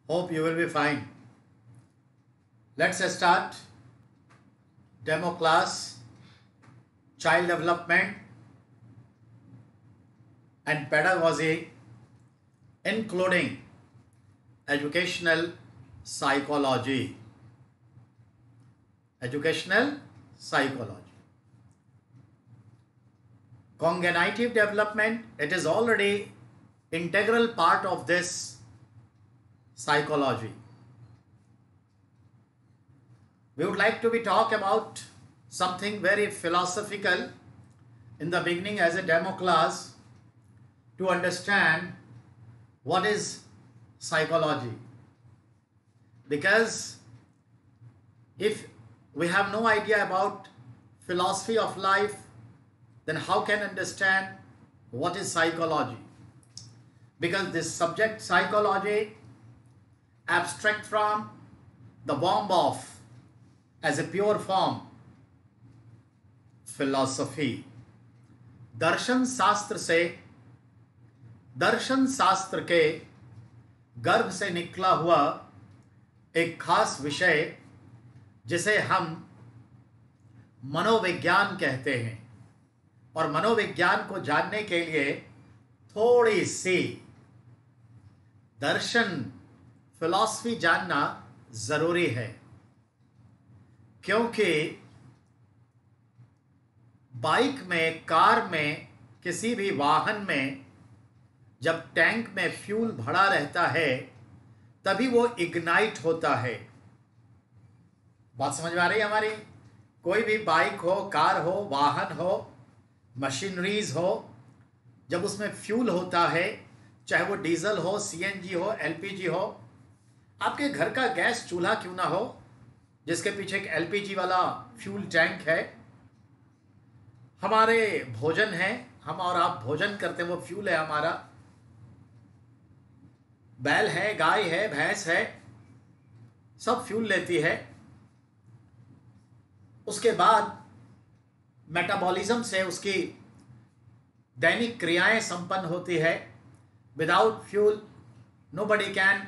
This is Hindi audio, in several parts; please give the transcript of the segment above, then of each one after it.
Hope you will be fine. Let's start demo class, child development and pedagogy, including educational psychology. Educational psychology. Cognitive development, it is already integral part of this psychology. We would like to be talk about something very philosophical in the beginning as a demo class to understand what is psychology. Because if we have no idea about philosophy of life, then how can understand what is psychology? Because this subject psychology abstract from the womb of as a pure form philosophy. दर्शन शास्त्र के गर्भ से निकला हुआ एक खास विषय जिसे हम मनोविज्ञान कहते हैं। और मनोविज्ञान को जानने के लिए थोड़ी सी दर्शन फिलॉसफी जानना जरूरी है, क्योंकि बाइक में, कार में, किसी भी वाहन में जब टैंक में फ्यूल भरा रहता है तभी वो इग्नाइट होता है। बात समझ में आ रही है हमारी? कोई भी बाइक हो, कार हो, वाहन हो, मशीनरीज हो, जब उसमें फ्यूल होता है, चाहे वो डीजल हो, सीएनजी हो, एलपीजी हो, आपके घर का गैस चूल्हा क्यों ना हो जिसके पीछे एक एलपीजी वाला फ्यूल टैंक है, हमारे भोजन है, हम और आप भोजन करते हैं, वो फ्यूल है हमारा, बैल है, गाय है, भैंस है, सब फ्यूल लेती है। उसके बाद मेटाबॉलिज्म से उसकी दैनिक क्रियाएं संपन्न होती है। Without fuel nobody can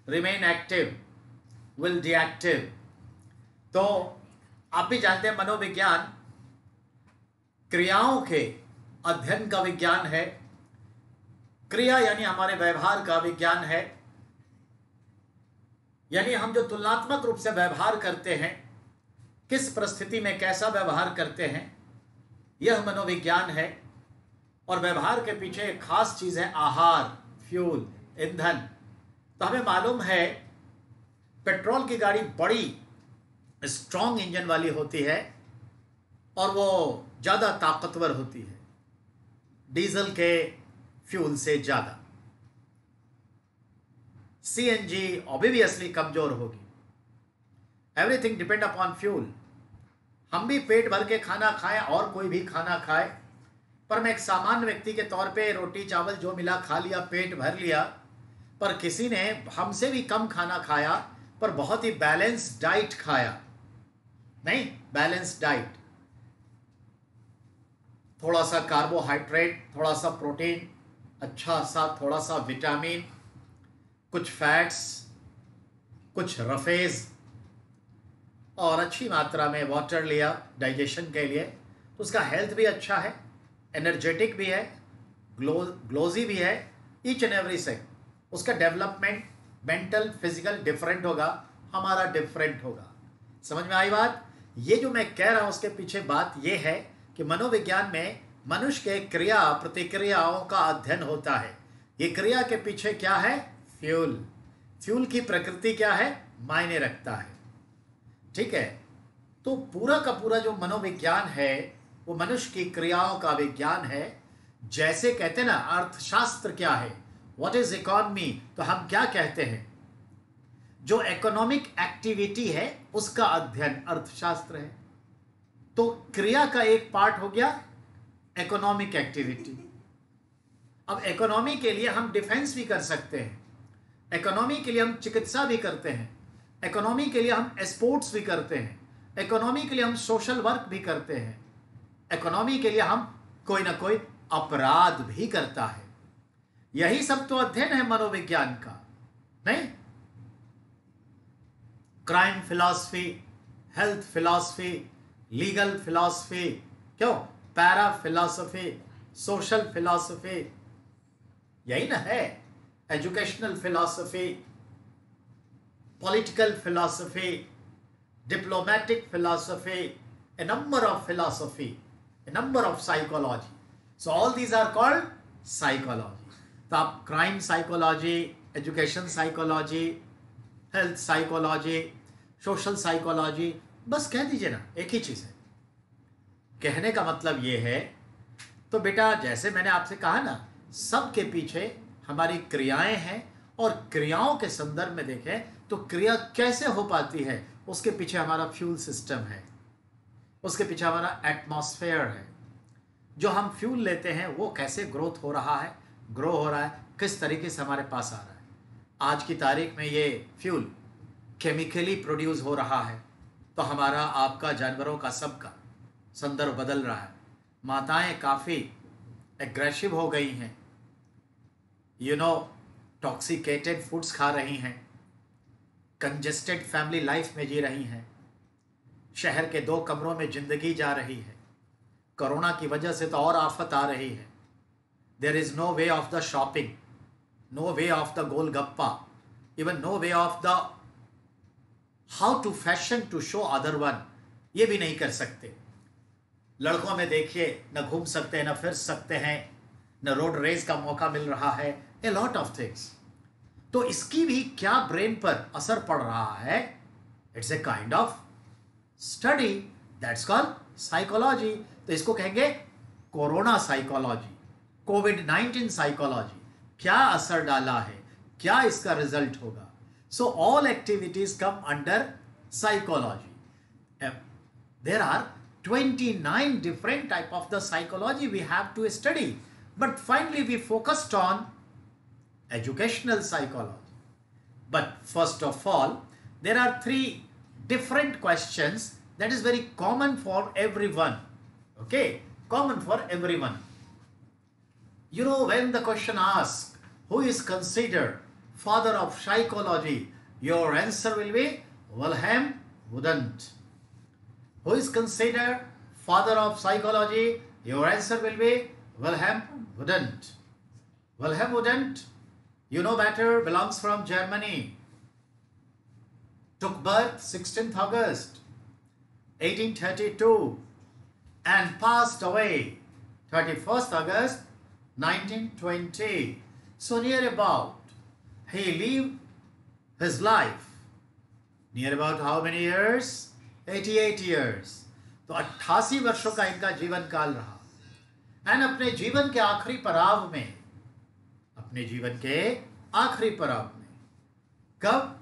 remain active, will deactive. तो आप भी जानते हैं मनोविज्ञान क्रियाओं के अध्ययन का विज्ञान है। क्रिया यानी हमारे व्यवहार का विज्ञान है, यानी हम जो तुलनात्मक रूप से व्यवहार करते हैं, किस परिस्थिति में कैसा व्यवहार करते हैं, यह मनोविज्ञान है। और व्यवहार के पीछे एक खास चीज है आहार, फ्यूल, ईंधन। तो हमें मालूम है पेट्रोल की गाड़ी बड़ी स्ट्रॉन्ग इंजन वाली होती है और वो ज्यादा ताकतवर होती है डीजल के फ्यूल से ज्यादा। सीएनजी ऑब्वियसली कमजोर होगी। Everything depend upon fuel. हम भी पेट भर के खाना खाएं और कोई भी खाना खाए, पर मैं एक सामान्य व्यक्ति के तौर पे रोटी चावल जो मिला खा लिया, पेट भर लिया। पर किसी ने हमसे भी कम खाना खाया पर बहुत ही बैलेंस डाइट खाया। नहीं, बैलेंस डाइट, थोड़ा सा कार्बोहाइड्रेट, थोड़ा सा प्रोटीन, अच्छा सा थोड़ा सा विटामिन, कुछ फैट्स, कुछ रफेज और अच्छी मात्रा में वाटर लिया डाइजेशन के लिए, तो उसका हेल्थ भी अच्छा है, एनर्जेटिक भी है, ग्लोजी भी है, ईच एंड एवरी सेक्ट। उसका डेवलपमेंट मेंटल फिजिकल डिफरेंट होगा, हमारा डिफरेंट होगा। समझ में आई बात? ये जो मैं कह रहा हूं उसके पीछे बात ये है कि मनोविज्ञान में मनुष्य के क्रिया प्रतिक्रियाओं का अध्ययन होता है। ये क्रिया के पीछे क्या है? फ्यूल। फ्यूल की प्रकृति क्या है? मायने रखता है। ठीक है? तो पूरा का पूरा जो मनोविज्ञान है वो मनुष्य की क्रियाओं का विज्ञान है। जैसे कहते हैं ना, अर्थशास्त्र क्या है, व्हाट इज इकोनॉमी, तो हम क्या कहते हैं? जो इकोनॉमिक एक्टिविटी है उसका अध्ययन अर्थशास्त्र है। तो क्रिया का एक पार्ट हो गया इकोनॉमिक एक्टिविटी। अब इकोनॉमी के लिए हम डिफेंस भी कर सकते हैं, इकोनॉमी के लिए हम चिकित्सा भी करते हैं, इकोनॉमी के लिए हम स्पोर्ट्स भी करते हैं, इकोनॉमी के लिए हम सोशल वर्क भी करते हैं, इकोनॉमी के लिए हम कोई ना कोई अपराध भी करता है। यही सब तो अध्ययन है मनोविज्ञान का, नहीं? Crime philosophy, health philosophy, legal philosophy, क्यों, पैरा फिलॉसफी, सोशल फिलॉसफी, यही ना है, educational philosophy, political philosophy, diplomatic philosophy, a number of philosophy, a number of psychology. So all these are called psychology. तो आप crime psychology, education psychology, health psychology, social psychology, बस कह दीजिए ना, एक ही चीज़ है। कहने का मतलब ये है, तो बेटा जैसे मैंने आपसे कहा ना, सबके पीछे हमारी क्रियाएं हैं, और क्रियाओं के संदर्भ में देखें तो क्रिया कैसे हो पाती है, उसके पीछे हमारा फ्यूल सिस्टम है, उसके पीछे हमारा एटमॉस्फेयर है। जो हम फ्यूल लेते हैं वो कैसे ग्रोथ हो रहा है, ग्रो हो रहा है, किस तरीके से हमारे पास आ रहा है। आज की तारीख में ये फ्यूल केमिकली प्रोड्यूस हो रहा है, तो हमारा, आपका, जानवरों का, सबका संदर्भ बदल रहा है। माताएं काफ़ी एग्रेसिव हो गई हैं, टॉक्सिकेटेड फूड्स खा रही हैं, कंजेस्टेड फैमिली लाइफ में जी रही हैं, शहर के 2 कमरों में जिंदगी जा रही है। कोरोना की वजह से तो और आफत आ रही है। There is no way of the shopping, no way of the golgappa, even no way of the how to fashion to show other one, ये भी नहीं कर सकते। लड़कों में देखिए, न घूम सकते हैं, न फिर सकते हैं, न रोड रेस का मौका मिल रहा है, ए लॉट ऑफ थिंग्स। तो इसकी भी क्या ब्रेन पर असर पड़ रहा है, it's a kind of study, that's called psychology. तो इसको कहेंगे कोरोना साइकोलॉजी, कोविड-19 साइकोलॉजी। क्या असर डाला है, क्या इसका रिजल्ट होगा। So all activities come under psychology. There are 29 different type of the psychology we have to study, but finally we focused on educational psychology. But first of all, there are 3 different questions that is very common for everyone. Okay, common for everyone. When the question asks, who is considered father of psychology, your answer will be Wilhelm Wundt. Who is considered father of psychology? Your answer will be Wilhelm Wundt. Wilhelm Wundt, you know better, belongs from Germany. Took birth 16th August 1832 and passed away 31st August 1920. So near about, he lived his life near about how many years? 88 years. तो 88 वर्षों का इनका जीवन काल रहा। एंड अपने जीवन के आखिरी पड़ाव में, अपने जीवन के आखिरी पड़ाव में, कब,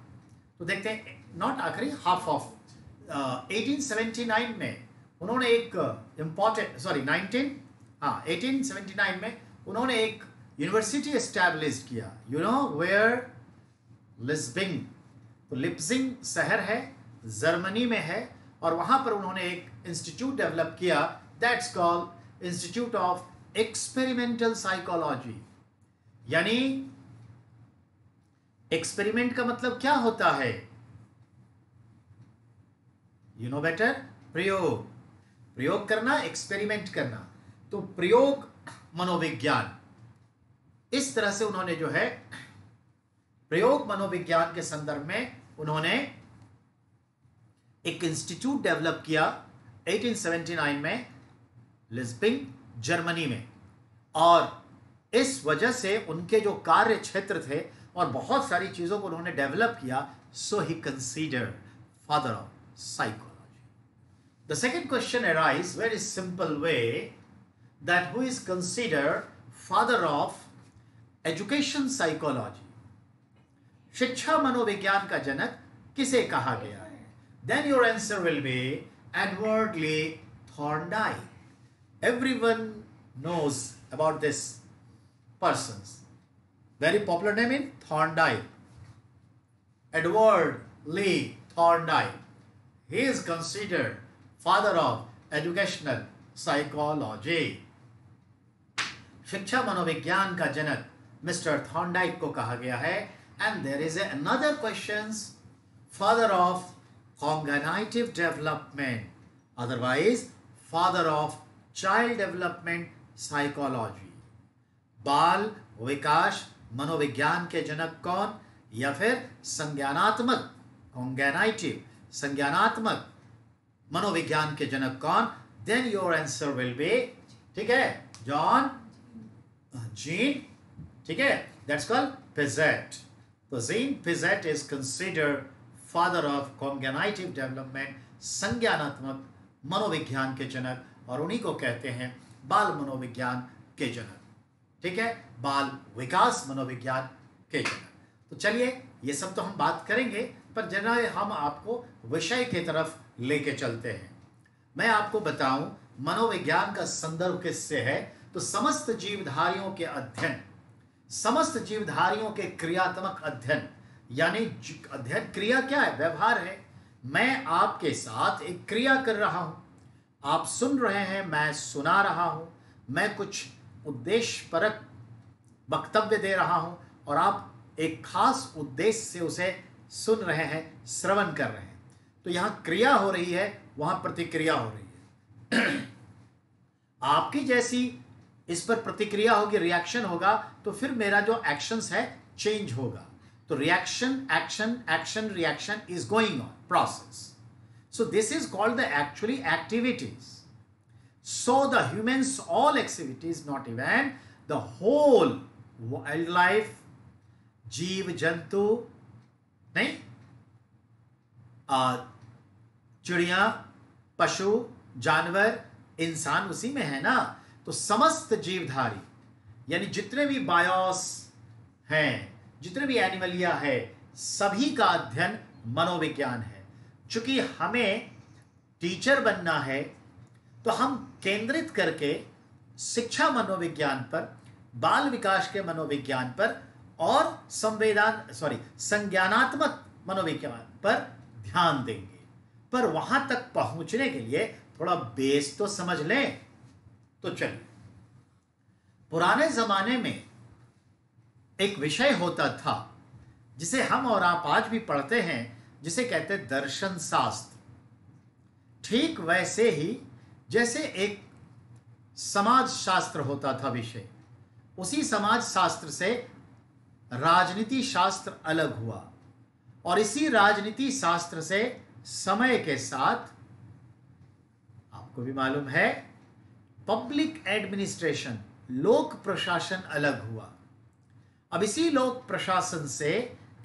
तो देखते हैं, नॉट आखिरी, हाफ ऑफ 1879 में उन्होंने एक इम्पॉर्टेंट, 1879 में उन्होंने एक यूनिवर्सिटी एस्टैब्लिश किया, वेयर लिस्बिंग। तो लिप्जिंग शहर है, जर्मनी में है, और वहां पर उन्होंने एक इंस्टीट्यूट डेवलप किया, that's called institute of experimental psychology. यानी एक्सपेरिमेंट का मतलब क्या होता है, बेटर, प्रयोग, प्रयोग करना, एक्सपेरिमेंट करना। तो प्रयोग मनोविज्ञान, इस तरह से उन्होंने जो है प्रयोग मनोविज्ञान के संदर्भ में उन्होंने एक इंस्टीट्यूट डेवलप किया 1879 में लिस्बिंग, जर्मनी में। और इस वजह से उनके जो कार्य क्षेत्र थे और बहुत सारी चीजों को उन्होंने डेवलप किया, so he considered father of psychology. The second question arise very simple way, that who is considered father of education psychology. शिक्षा मनोविज्ञान का जनक किसे कहा गया है? Then your answer will be Edward Lee Thorndike. Everyone knows about this person's very popular name in Thorndike. Edward Lee Thorndike. He is considered father of educational psychology. शिक्षा मनोविज्ञान का जनक मिस्टर थॉर्नडाइक को कहा गया है। And there is another questions father of cognitive development, otherwise father of child development psychology. बाल विकास मनोविज्ञान के जनक कौन, या फिर संज्ञानात्मक कॉग्निटिव संज्ञानात्मक मनोविज्ञान के जनक कौन? Then your answer will be, ठीक है, जॉन जीन, ठीक है, दैट्स कॉल्ड पिजेट. तो Jean Piaget is considered father of cognitive development, संज्ञानात्मक मनोविज्ञान के जनक, और उन्हीं को कहते हैं बाल मनोविज्ञान के जनक, ठीक है, बाल विकास मनोविज्ञान के जनक. तो चलिए ये सब तो हम बात करेंगे, पर जरा हम आपको विषय की तरफ लेके चलते हैं. मैं आपको बताऊं मनोविज्ञान का संदर्भ किससे है, तो समस्त जीवधारियों के अध्ययन, समस्त जीवधारियों के क्रियात्मक अध्ययन, यानी अध्ययन क्रिया क्या है? व्यवहार है. मैं आपके साथ एक क्रिया कर रहा हूं, आप सुन रहे हैं, मैं सुना रहा हूं, मैं कुछ उद्देश्यपरक वक्तव्य दे रहा हूं और आप एक खास उद्देश्य से उसे सुन रहे हैं, श्रवण कर रहे हैं. तो यहां क्रिया हो रही है, वहां प्रतिक्रिया हो रही है. आपकी जैसी इस पर प्रतिक्रिया होगी, रिएक्शन होगा, तो फिर मेरा जो एक्शंस है चेंज होगा. तो reaction, action, action, reaction is going on process. So this is called the actually activities. So the humans all activities, not even the whole wildlife, जीव जंतु नहीं, चिड़िया, पशु, जानवर, इंसान उसी में है ना. तो समस्त जीवधारी यानी जितने भी बायोस हैं, जितने भी एनिमलिया है, सभी का अध्ययन मनोविज्ञान है. चूंकि हमें टीचर बनना है तो हम केंद्रित करके शिक्षा मनोविज्ञान पर, बाल विकास के मनोविज्ञान पर और संज्ञानात्मक मनोविज्ञान पर ध्यान देंगे. पर वहां तक पहुंचने के लिए थोड़ा बेस तो समझ लें. तो चलिए, पुराने जमाने में एक विषय होता था जिसे हम और आप आज भी पढ़ते हैं, जिसे कहते हैं दर्शन शास्त्र. ठीक वैसे ही जैसे एक समाज शास्त्र होता था विषय, उसी समाज शास्त्र से राजनीति शास्त्र अलग हुआ, और इसी राजनीति शास्त्र से समय के साथ, आपको भी मालूम है, पब्लिक एडमिनिस्ट्रेशन, लोक प्रशासन अलग हुआ. अब इसी लोक प्रशासन से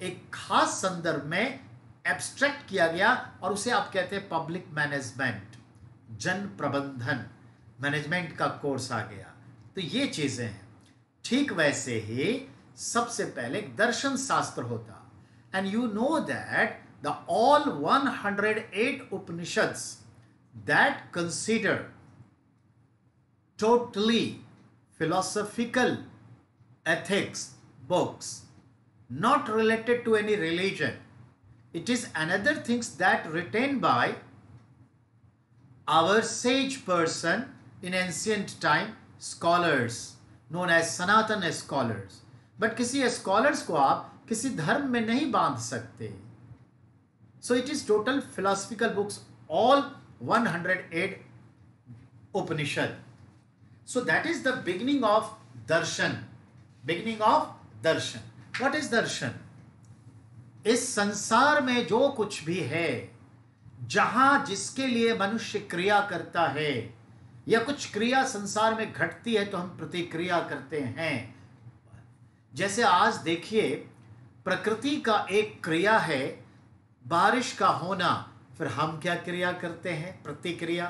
एक खास संदर्भ में एब्स्ट्रैक्ट किया गया और उसे आप कहते हैं पब्लिक मैनेजमेंट, जन प्रबंधन, मैनेजमेंट का कोर्स आ गया. तो ये चीजें हैं. ठीक वैसे ही सबसे पहले दर्शन शास्त्र होता. And you know that the all 108 Upanishads that consider totally philosophical ethics books, not related to any religion. It is another things that written by our sage person in ancient time, scholars known as Sanatana scholars. But किसी scholars को आप किसी धर्म में नहीं बांध सकते. So it is total philosophical books, all 108 Upanishad. So that is the beginning of darshan. Beginning of darshan. What is darshan? इस संसार में जो कुछ भी है, जहां जिसके लिए मनुष्य क्रिया करता है या कुछ क्रिया संसार में घटती है तो हम प्रतिक्रिया करते हैं. जैसे आज देखिए, प्रकृति का एक क्रिया है बारिश का होना, फिर हम क्या क्रिया करते हैं? प्रतिक्रिया.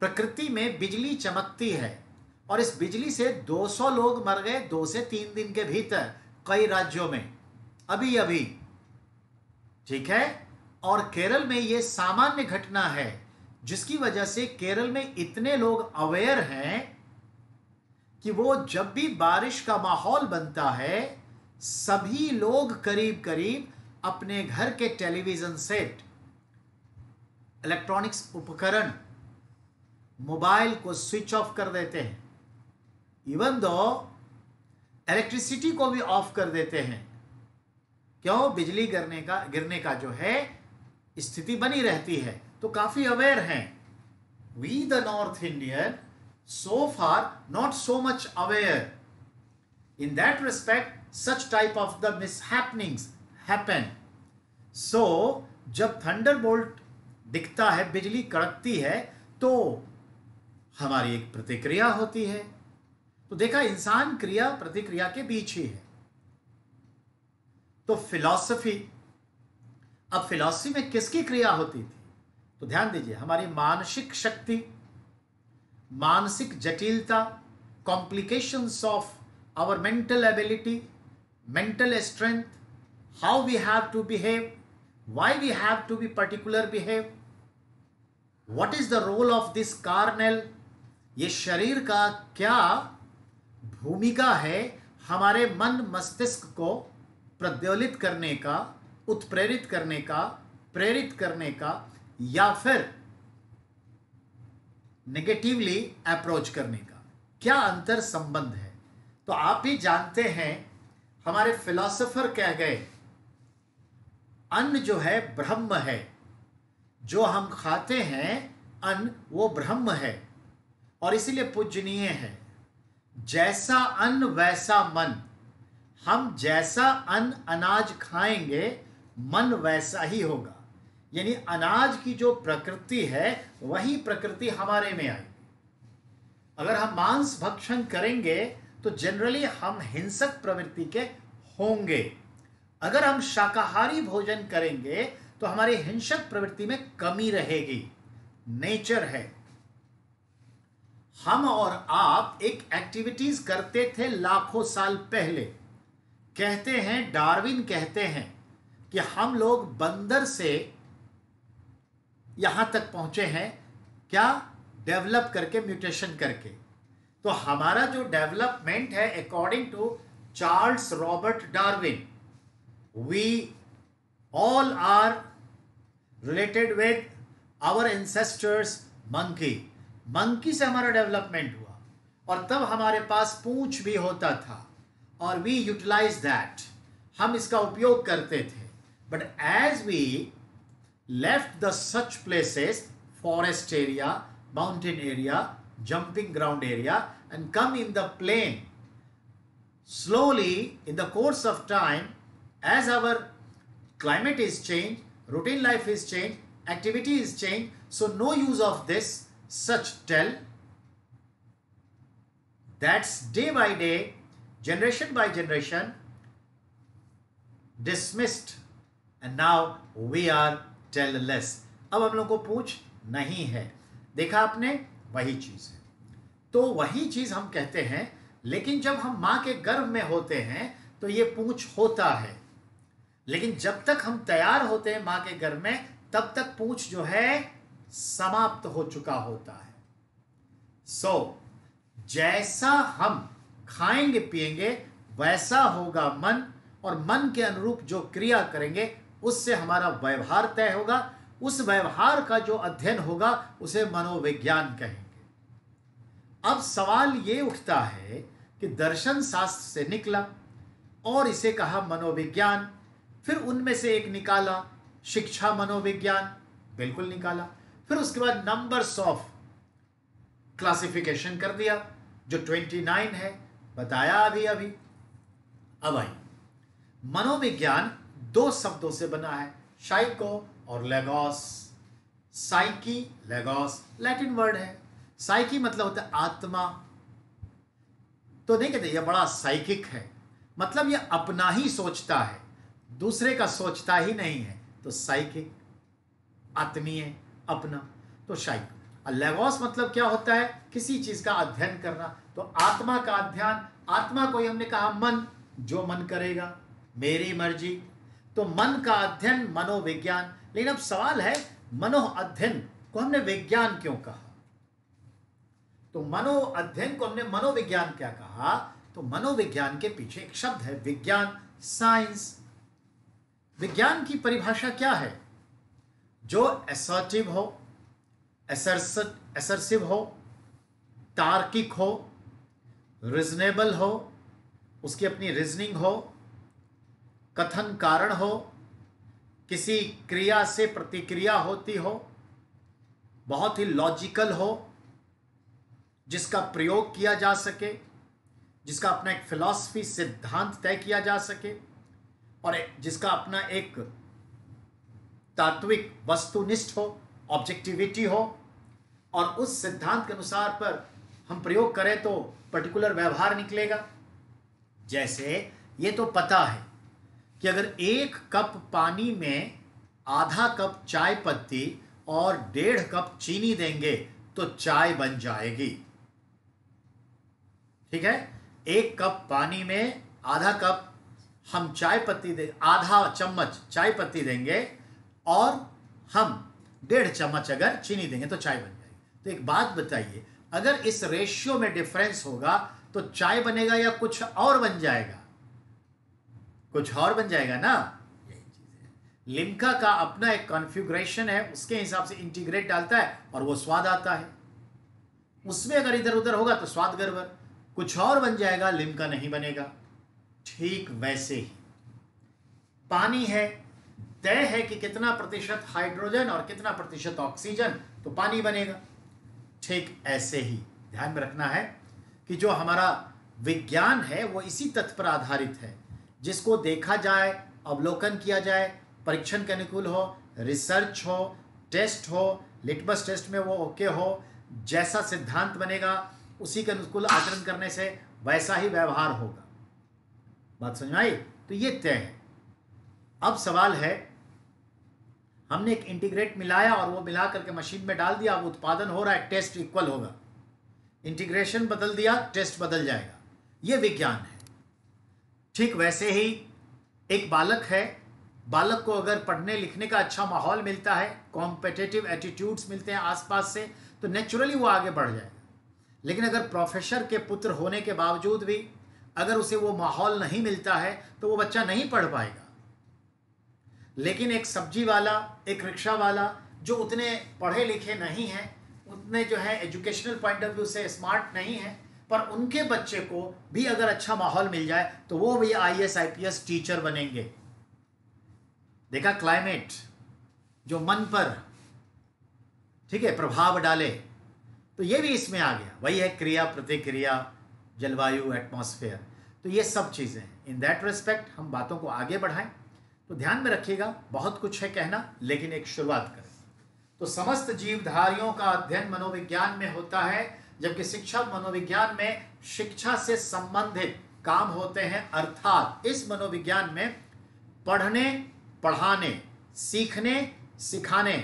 प्रकृति में बिजली चमकती है और इस बिजली से 200 लोग मर गए 2 से 3 दिन के भीतर कई राज्यों में, अभी अभी, ठीक है. और केरल में यह सामान्य घटना है, जिसकी वजह से केरल में इतने लोग अवेयर हैं कि वो जब भी बारिश का माहौल बनता है, सभी लोग करीब करीब अपने घर के टेलीविजन सेट, इलेक्ट्रॉनिक्स उपकरण, मोबाइल को स्विच ऑफ कर देते हैं. इवन दो इलेक्ट्रिसिटी को भी ऑफ कर देते हैं. क्यों बिजली गिरने का जो है स्थिति बनी रहती है, तो काफी अवेयर हैं। We the North Indian so far not so much aware. In that respect, such type of the mishappenings happen. So जब थंडरबोल्ट दिखता है, बिजली कड़कती है, तो हमारी एक प्रतिक्रिया होती है। तो देखा, इंसान क्रिया प्रतिक्रिया के बीच ही है। तो फिलॉसफी, अब फिलॉसफी में किसकी क्रिया होती थी? तो ध्यान दीजिए, हमारी मानसिक शक्ति, मानसिक जटिलता, complications of our mental ability, mental strength, how we have to behave, why we have to be particular behave, what is the role of this carnal, ये शरीर का क्या भूमिका है हमारे मन मस्तिष्क को प्रज्वलित करने का, उत्प्रेरित करने का, प्रेरित करने का, या फिर नेगेटिवली अप्रोच करने का, क्या अंतर संबंध है? तो आप भी जानते हैं, हमारे फिलोसोफर कह गए, अन्न जो है ब्रह्म है, जो हम खाते हैं अन्न वो ब्रह्म है, और इसीलिए पूजनीय है। जैसा अन्न वैसा मन, हम जैसा अन्न अनाज खाएंगे मन वैसा ही होगा। यानी अनाज की जो प्रकृति है वही प्रकृति हमारे में आएगी। अगर हम मांस भक्षण करेंगे तो जनरली हम हिंसक प्रवृत्ति के होंगे। अगर हम शाकाहारी भोजन करेंगे तो हमारी हिंसक प्रवृत्ति में कमी रहेगी। नेचर है। हम और आप एक एक्टिविटीज करते थे लाखों साल पहले। कहते हैं, डार्विन कहते हैं कि हम लोग बंदर से यहां तक पहुंचे हैं, क्या? डेवलप करके, म्यूटेशन करके। तो हमारा जो डेवलपमेंट है, according to Charles Robert Darwin, we all are related with our ancestors monkey. Monkey से हमारा डेवलपमेंट हुआ, और तब हमारे पास पूंछ भी होता था, और वी यूटिलाइज दैट, हम इसका उपयोग करते थे। But as we left the such places, forest area, mountain area, jumping ground area, and come in the plain, slowly in the course of time, as our climate is changed, routine life is changed, activity is changed, so no use of this such tell. That's day by day, generation by generation dismissed, and now we are tailless. अब हम लोग को पूछ नहीं है। देखा आपने, वही चीज है। तो वही चीज हम कहते हैं, लेकिन जब हम मां के गर्भ में होते हैं तो ये पूछ होता है, लेकिन जब तक हम तैयार होते हैं मां के गर्भ में, तब तक पूछ जो है समाप्त हो चुका होता है। सो जैसा हम खाएंगे पिएंगे वैसा होगा मन, और मन के अनुरूप जो क्रिया करेंगे उससे हमारा व्यवहार तय होगा। उस व्यवहार का जो अध्ययन होगा उसे मनोविज्ञान कहेंगे। अब सवाल ये उठता है कि दर्शन शास्त्र से निकला और इसे कहा मनोविज्ञान, फिर उनमें से एक निकाला शिक्षा मनोविज्ञान, बिल्कुल निकाला। फिर उसके बाद नंबर्स ऑफ क्लासिफिकेशन कर दिया, जो 29 है, बताया अभी। अब आई, मनोविज्ञान दो शब्दों से बना है, साइको और logos. Psyche, logos Latin word है। साइकी मतलब होता है आत्मा। तो नहीं कहते ये बड़ा साइकिक है, मतलब ये अपना ही सोचता है, दूसरे का सोचता ही नहीं है। तो साइकिक, आत्मीय, अपना। तो साइको। और लेगोस मतलब क्या होता है? किसी चीज का अध्ययन करना। तो आत्मा का अध्ययन, आत्मा को ही हमने कहा मन, जो मन करेगा, मेरी मर्जी। तो मन का अध्ययन मनोविज्ञान। लेकिन अब सवाल है, मनो अध्ययन को हमने विज्ञान क्यों कहा? तो मनो अध्ययन को हमने मनोविज्ञान क्या कहा? तो मनोविज्ञान के पीछे एक शब्द है विज्ञान, साइंस। विज्ञान की परिभाषा क्या है? जो असर्टिव हो, असर्सिव हो, तार्किक हो, रीजनेबल हो, उसकी अपनी रीजनिंग हो, कथन कारण हो, किसी क्रिया से प्रतिक्रिया होती हो, बहुत ही लॉजिकल हो, जिसका प्रयोग किया जा सके, जिसका अपना एक फिलॉसफी सिद्धांत तय किया जा सके, और जिसका अपना एक तात्विक वस्तुनिष्ठ हो, ऑब्जेक्टिविटी हो, और उस सिद्धांत के अनुसार पर हम प्रयोग करें तो पर्टिकुलर व्यवहार निकलेगा। जैसे ये तो पता है कि अगर 1 कप पानी में आधा कप चाय पत्ती और 1.5 कप चीनी देंगे तो चाय बन जाएगी। ठीक है, 1 कप पानी में आधा कप हम चाय पत्ती दे, आधा चम्मच चाय पत्ती देंगे और हम 1.5 चम्मच अगर चीनी देंगे तो चाय बन जाएगी। तो एक बात बताइए, अगर इस रेशियो में डिफरेंस होगा तो चाय बनेगा या कुछ और बन जाएगा? कुछ और बन जाएगा ना। यही चीज है। लिम्का का अपना एक कॉन्फ़िगरेशन है, उसके हिसाब से इंटीग्रेट डालता है और वो स्वाद आता है। उसमें अगर इधर उधर होगा तो स्वाद गड़बड़, कुछ और बन जाएगा, लिम्का नहीं बनेगा। ठीक वैसे ही पानी है, तय है कि कितना प्रतिशत हाइड्रोजन और कितना प्रतिशत ऑक्सीजन, तो पानी बनेगा। ठीक ऐसे ही ध्यान में रखना है कि जो हमारा विज्ञान है वो इसी तथ्य पर आधारित है, जिसको देखा जाए, अवलोकन किया जाए, परीक्षण के अनुकूल हो, रिसर्च हो, टेस्ट हो, लिटमस टेस्ट में वो ओके हो, जैसा सिद्धांत बनेगा उसी के अनुकूल आचरण करने से वैसा ही व्यवहार होगा। बात समझ में आई? तो ये तय है। अब सवाल है, हमने एक इंटीग्रेट मिलाया और वो मिला करके मशीन में डाल दिया, वो उत्पादन हो रहा है, टेस्ट इक्वल होगा। इंटीग्रेशन बदल दिया, टेस्ट बदल जाएगा। ये विज्ञान है। ठीक वैसे ही एक बालक है, बालक को अगर पढ़ने लिखने का अच्छा माहौल मिलता है, कॉम्पिटिटिव एटीट्यूड्स मिलते हैं आसपास से, तो नेचुरली वो आगे बढ़ जाएगा। लेकिन अगर प्रोफेसर के पुत्र होने के बावजूद भी अगर उसे वो माहौल नहीं मिलता है तो वो बच्चा नहीं पढ़ पाएगा। लेकिन एक सब्जी वाला, एक रिक्शा वाला जो उतने पढ़े लिखे नहीं हैं, उतने जो है एजुकेशनल पॉइंट ऑफ व्यू से स्मार्ट नहीं है, पर उनके बच्चे को भी अगर अच्छा माहौल मिल जाए तो वो भी IAS IPS टीचर बनेंगे। देखा, क्लाइमेट जो मन पर, ठीक है, प्रभाव डाले, तो ये भी इसमें आ गया। वही है क्रिया प्रतिक्रिया, जलवायु, एटमॉस्फेयर। तो ये सब चीजें इन दैट रिस्पेक्ट हम बातों को आगे बढ़ाएं तो ध्यान में रखिएगा। बहुत कुछ है कहना, लेकिन एक शुरुआत करें। तो समस्त जीवधारियों का अध्ययन मनोविज्ञान में होता है, जबकि शिक्षा मनोविज्ञान में शिक्षा से संबंधित काम होते हैं। अर्थात इस मनोविज्ञान में पढ़ने, पढ़ाने, सीखने, सिखाने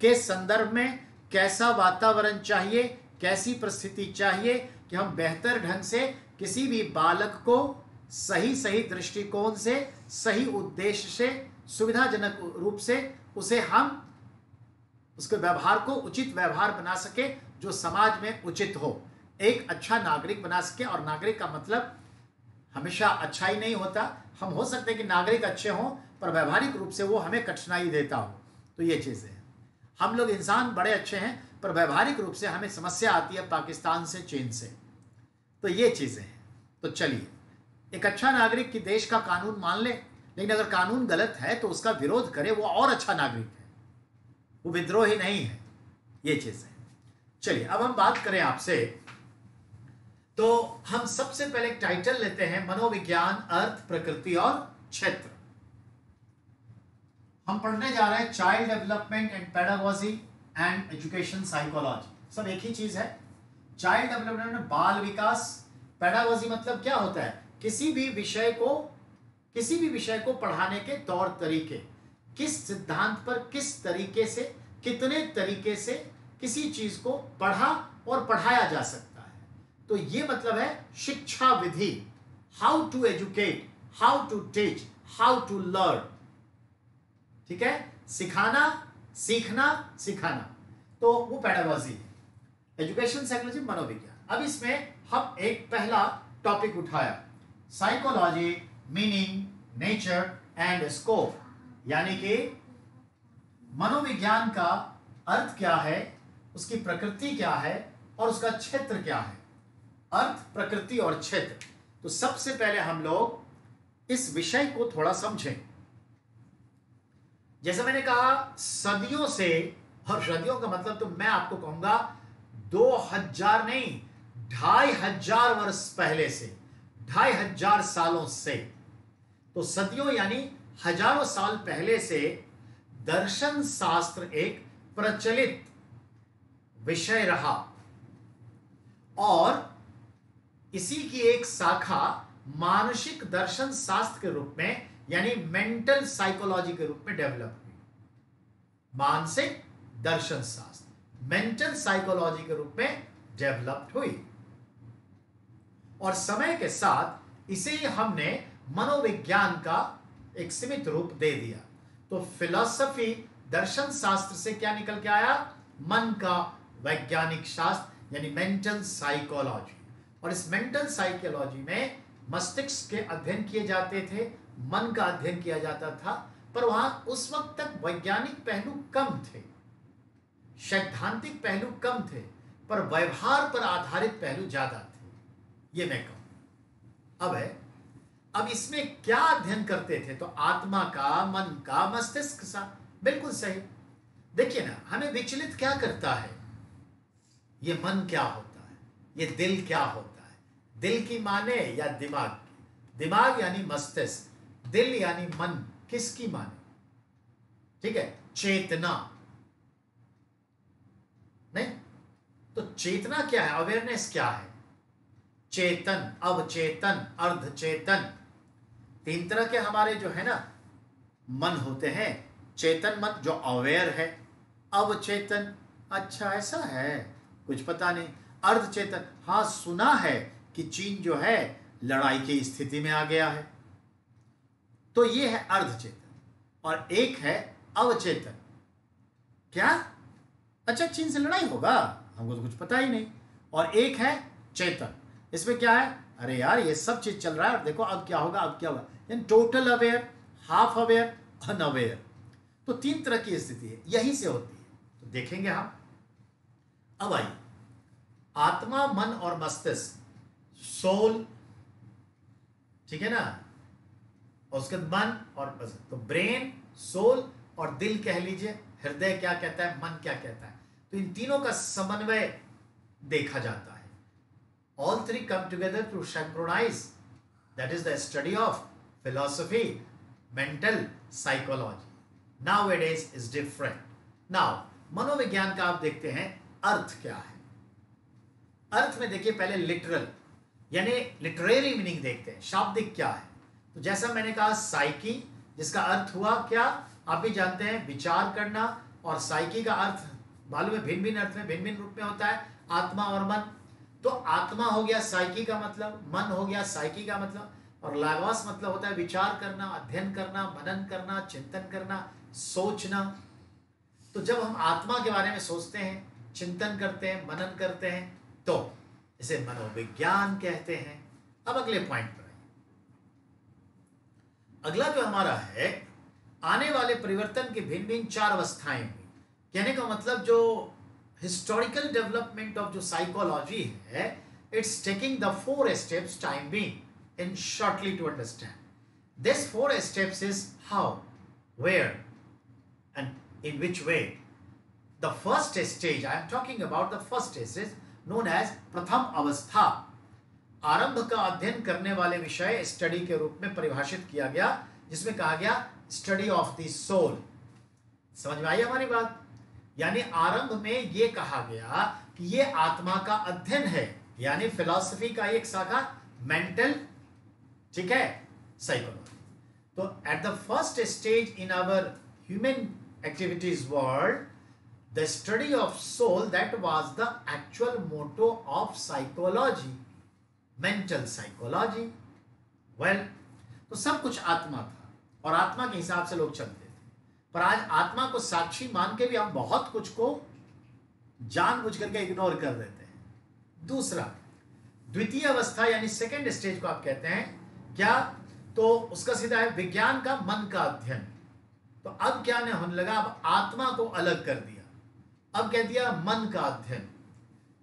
के संदर्भ में कैसा वातावरण चाहिए, कैसी परिस्थिति चाहिए कि हम बेहतर ढंग से किसी भी बालक को सही सही दृष्टिकोण से, सही उद्देश्य से, सुविधाजनक रूप से उसे हम उसके व्यवहार को उचित व्यवहार बना सके, जो समाज में उचित हो, एक अच्छा नागरिक बना सके। और नागरिक का मतलब हमेशा अच्छा ही नहीं होता। हम हो सकते हैं कि नागरिक अच्छे हों पर व्यवहारिक रूप से वो हमें कठिनाई देता हो। तो ये चीज़ें हैं। हम लोग इंसान बड़े अच्छे हैं पर व्यवहारिक रूप से हमें समस्या आती है पाकिस्तान से, चीन से। तो ये चीज़ें हैं। तो चलिए, एक अच्छा नागरिक की देश का कानून मान ले, लेकिन अगर कानून गलत है तो उसका विरोध करे, वो और अच्छा नागरिक है, वो विद्रोही नहीं है। ये चीज़ है। चलिए, अब हम बात करें आपसे, तो हम सबसे पहले एक टाइटल लेते हैं, मनोविज्ञान, अर्थ, प्रकृति और क्षेत्र। हम पढ़ने जा रहे हैं child development and pedagogy and education psychology. सब एक ही चीज है। चाइल्ड डेवलपमेंट में बाल विकास, पेडागोजी मतलब क्या होता है, किसी भी विषय को पढ़ाने के तौर तरीके, किस सिद्धांत पर, किस तरीके से, कितने तरीके से किसी चीज को पढ़ा और पढ़ाया जा सकता है। तो ये मतलब है शिक्षा विधि, how to educate, how to teach, how to learn. ठीक है, सिखाना, सीखना, सिखाना, तो वो पेडागोजी है। एजुकेशन साइकोलॉजी, मनोविज्ञान। अब इसमें हम एक पहला टॉपिक उठाया, psychology, meaning, nature and scope, यानी कि मनोविज्ञान का अर्थ क्या है, उसकी प्रकृति क्या है और उसका क्षेत्र क्या है। अर्थ, प्रकृति और क्षेत्र। तो सबसे पहले हम लोग इस विषय को थोड़ा समझें। जैसे मैंने कहा सदियों से, और सदियों का मतलब तो मैं आपको कहूंगा 2000 नहीं, 2500 वर्ष पहले से, 2500 सालों से, तो सदियों यानी हजारों साल पहले से दर्शन शास्त्र एक प्रचलित विषय रहा और इसी की एक शाखा मानसिक दर्शन शास्त्र के रूप में यानी मेंटल साइकोलॉजी के रूप में डेवलप हुई। मानसिक दर्शन शास्त्र मेंटल साइकोलॉजी के रूप में डेवलप्ड हुई और समय के साथ इसे हमने मनोविज्ञान का एक सीमित रूप दे दिया। तो फिलॉसफी दर्शन शास्त्र से क्या निकल के आया? मन का वैज्ञानिक शास्त्र यानी मेंटल साइकोलॉजी। और इस मेंटल साइकोलॉजी में मस्तिष्क के अध्ययन किए जाते थे, मन का अध्ययन किया जाता था, पर वहां उस वक्त तक वैज्ञानिक पहलू कम थे, सैद्धांतिक पहलू कम थे, पर व्यवहार पर आधारित पहलू ज्यादा थे। ये मैं कहूं अब इसमें क्या अध्ययन करते थे? तो आत्मा का, मन का, मस्तिष्क का। बिल्कुल सही। देखिए ना, हमें विचलित क्या करता है? ये मन क्या होता है, ये दिल क्या होता है? दिल की माने या दिमाग की? दिमाग यानी मस्तिष्क, दिल यानी मन, किसकी माने? ठीक है, चेतना नहीं तो चेतना क्या है? अवेयरनेस क्या है? चेतन, अवचेतन, अर्धचेतन, तीन तरह के हमारे जो है ना मन होते हैं। चेतन मन जो अवेयर है, अवचेतन अच्छा ऐसा है कुछ पता नहीं, अर्धचेतन हाँ सुना है कि चीन जो है लड़ाई की स्थिति में आ गया है, तो ये है अर्धचेतन। और एक है अवचेतन। क्या? अच्छा चीन से लड़ाई होगा, हमको तो कुछ पता ही नहीं। और एक है चेतन, इसमें क्या है? अरे यार ये सब चीज चल रहा है और देखो अब क्या होगा, अब क्या होगा। यानी total aware, half aware, unaware. तो तीन तरह की स्थिति है, यहीं से होती है। तो देखेंगे हम। अब आइए, आत्मा, मन और मस्तिष्क, सोल, ठीक है ना, और उसके मन और मस्तिष्क, तो ब्रेन, सोल और दिल कह लीजिए, हृदय क्या कहता है, मन क्या कहता है, तो इन तीनों का समन्वय देखा जाता है। All three come together to synchronize. That is the study of philosophy, mental psychology. Nowadays is different. Now, मनोविज्ञान का आप देखते हैं अर्थ क्या है। अर्थ में देखिए पहले लिटरल यानी लिटरेरी मीनिंग देखते हैं, शाब्दिक क्या है। तो जैसा मैंने कहा साइकी, जिसका अर्थ हुआ क्या, आप भी जानते हैं, विचार करना। और साइकी का अर्थ मालूम है भिन्न भिन्न अर्थ में, भिन्न भिन्न रूप में होता है, आत्मा और मन। तो आत्मा हो गया साइकी का मतलब, मन हो गया साइकी का मतलब, और लागवास मतलब होता है विचार करना, अध्ययन करना, मनन करना, चिंतन करना, सोचना। तो जब हम आत्मा के बारे में सोचते हैं, चिंतन करते हैं, मनन करते हैं, तो इसे मनोविज्ञान कहते हैं। अब अगले पॉइंट पर आइए। अगला जो हमारा है, आने वाले परिवर्तन की भिन्न भिन्न 4 अवस्थाएं हुई। कहने का मतलब जो हिस्टोरिकल डेवलपमेंट ऑफ जो साइकोलॉजी है, it's taking the 4 steps time being in shortly to understand. This 4 steps is how, where and in which way. The first stage, I am talking about the first stage, is known as प्रथम अवस्था। आरंभ का अध्ययन करने वाले विषय स्टडी के रूप में परिभाषित किया गया, जिसमें कहा गया स्टडी ऑफ द सोल। समझ में आई हमारी बात? यानी आरंभ में यह कहा गया कि यह आत्मा का अध्ययन है, यानी फिलॉसफी का एक शाखा मेंटल, ठीक है, साइकोलॉजी। तो at the first stage in our human activities world, the study of soul, that was the actual motto of psychology, mental psychology. Well, तो सब कुछ आत्मा था और आत्मा के हिसाब से लोग चलते थे। पर आज आत्मा को साक्षी मान के भी हम बहुत कुछ को जानबूझ करके इग्नोर कर देते हैं। दूसरा, द्वितीय अवस्था यानी सेकेंड स्टेज को आप कहते हैं क्या? तो उसका सीधा है विज्ञान का मन का अध्ययन। तो अब क्या होने लगा, अब आत्मा को अलग कर दिया, अब कह दिया मन का अध्ययन।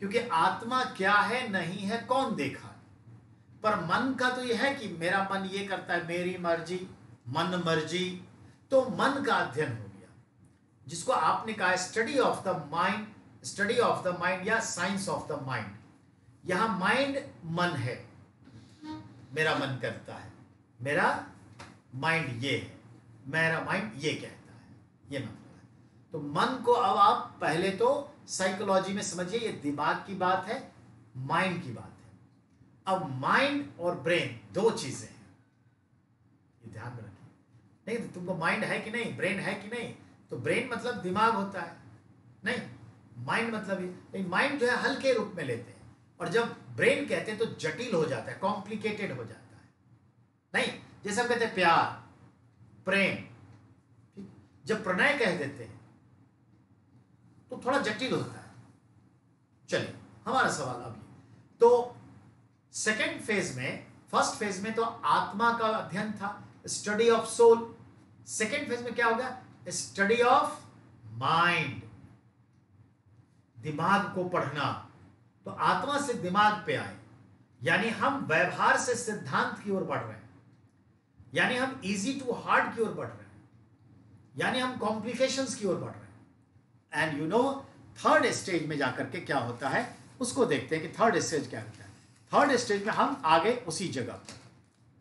क्योंकि आत्मा क्या है, नहीं है, कौन देखा? पर मन का तो यह है कि मेरा मन ये करता है, मेरी मर्जी, मन मर्जी। तो मन का अध्ययन हो गया, जिसको आपने कहा study of the mind, study of the mind या साइंस ऑफ द माइंड। यहां माइंड मन है, मेरा मन करता है, मेरा माइंड ये है, मेरा माइंड ये कहता है, ये मतलब है। तो मन को अब आप पहले तो साइकोलॉजी में समझिए, ये दिमाग की बात है, माइंड की बात है। अब माइंड और ब्रेन दो चीजें हैं, ये ध्यान में रखिए। नहीं तो तुमको माइंड है कि नहीं, ब्रेन है कि नहीं, तो ब्रेन मतलब दिमाग होता है, नहीं माइंड मतलब ये। माइंड जो है हल्के रूप में लेते हैं, और जब ब्रेन कहते हैं तो जटिल हो जाता है, कॉम्प्लिकेटेड हो जाता है। नहीं, जैसे हम कहते हैं प्यार, प्रेम, ठीक? जब प्रणय कह देते हैं तो थोड़ा जटिल होता है। चलिए हमारा सवाल अब ये, तो सेकेंड फेज में, फर्स्ट फेज में तो आत्मा का अध्ययन था, study of soul. Second phase में क्या होगा, स्टडी ऑफ माइंड, दिमाग को पढ़ना। तो आत्मा से दिमाग पे आए, यानी हम व्यवहार से सिद्धांत की ओर बढ़ रहे हैं, यानी हम इजी टू हार्ड की ओर बढ़ रहे हैं, यानी हम कॉम्प्लिकेशंस की ओर बढ़ रहे हैं। And you know third stage में जाकर के क्या होता है, उसको देखते हैं कि थर्ड स्टेज क्या होता है। थर्ड स्टेज में हम आगे उसी जगह पर,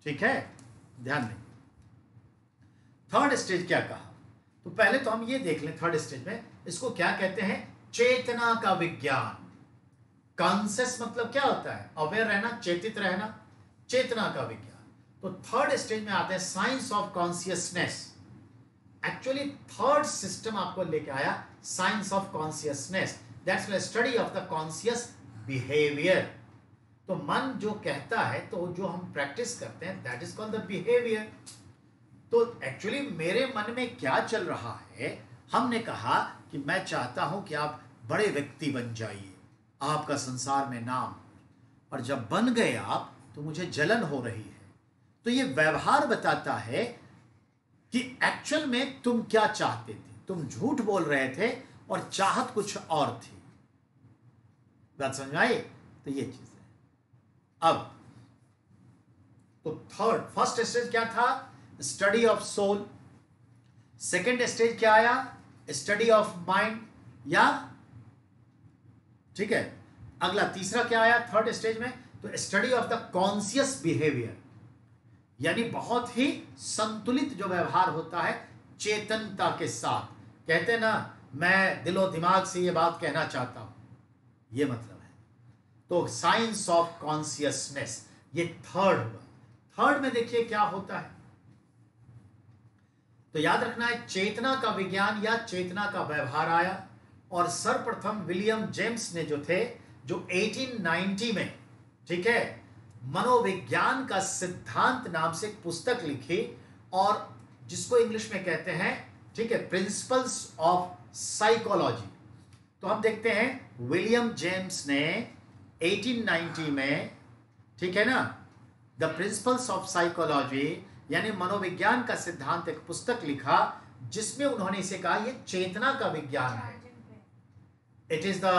ठीक है, ध्यान दें। थर्ड स्टेज क्या कहा, तो पहले तो हम ये देख लें थर्ड स्टेज में इसको क्या कहते हैं, चेतना का विज्ञान। कॉन्शियस मतलब क्या होता है, अवेयर रहना, चेतित रहना, चेतना का विज्ञान। तो थर्ड स्टेज में आते हैं science of consciousness. Actually third system आपको लेके आया science of consciousness, that's the study of the conscious behaviour. तो मन जो कहता है, तो जो हम प्रैक्टिस करते हैं, that is called the behaviour. तो एक्चुअली मेरे मन में क्या चल रहा है, हमने कहा कि मैं चाहता हूं कि आप बड़े व्यक्ति बन जाइए, आपका संसार में नाम, और जब बन गए आप तो मुझे जलन हो रही है। तो ये व्यवहार बताता है कि एक्चुअल में तुम क्या चाहते थे, तुम झूठ बोल रहे थे और चाहत कुछ और थी। बात समझ आई? तो ये चीज है। अब तो थर्ड, फर्स्ट स्टेज क्या था, study of soul. Second stage क्या आया, स्टडी ऑफ माइंड, या ठीक है, अगला तीसरा क्या आया थर्ड स्टेज में, तो study of the conscious behaviour, यानी बहुत ही संतुलित जो व्यवहार होता है चेतनता के साथ। कहते हैं ना, मैं दिलो दिमाग से ये बात कहना चाहता हूं, ये मतलब है। तो साइंस ऑफ कॉन्शियसनेस, ये थर्ड हुआ। थर्ड में देखिए क्या होता है, तो याद रखना है चेतना का विज्ञान या चेतना का व्यवहार आया। और सर्वप्रथम विलियम जेम्स ने जो थे, जो 1890 में, ठीक है, मनोविज्ञान का सिद्धांत नाम से एक पुस्तक लिखी, और जिसको इंग्लिश में कहते हैं, ठीक है, प्रिंसिपल्स ऑफ साइकोलॉजी। तो हम देखते हैं विलियम जेम्स ने 1890 में, ठीक है ना, द प्रिंसिपल्स ऑफ साइकोलॉजी यानी मनोविज्ञान का सिद्धांत, एक पुस्तक लिखा जिसमें उन्होंने इसे कहा यह चेतना का विज्ञान है, it is the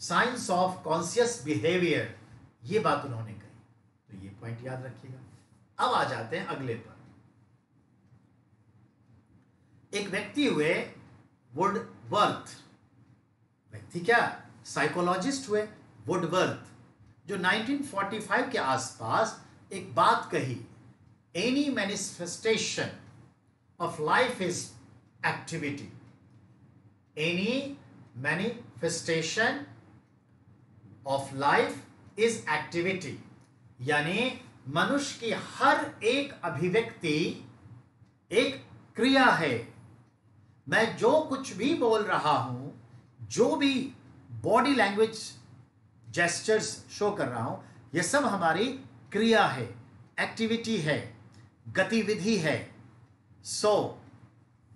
science of conscious behaviour, ये बात उन्होंने कही। तो ये पॉइंट याद रखिएगा। अब आ जाते हैं अगले पर। एक व्यक्ति हुए वुडवर्थ, व्यक्ति क्या, साइकोलॉजिस्ट हुए वुडवर्थ, जो 1945 के आसपास एक बात कही, any manifestation of life is activity, any manifestation of life is activity, यानी मनुष्य की हर एक अभिव्यक्ति एक क्रिया है। मैं जो कुछ भी बोल रहा हूं, जो भी बॉडी लैंग्वेज जेस्चर्स शो कर रहा हूं, यह सब हमारी क्रिया है, एक्टिविटी है, गतिविधि है। So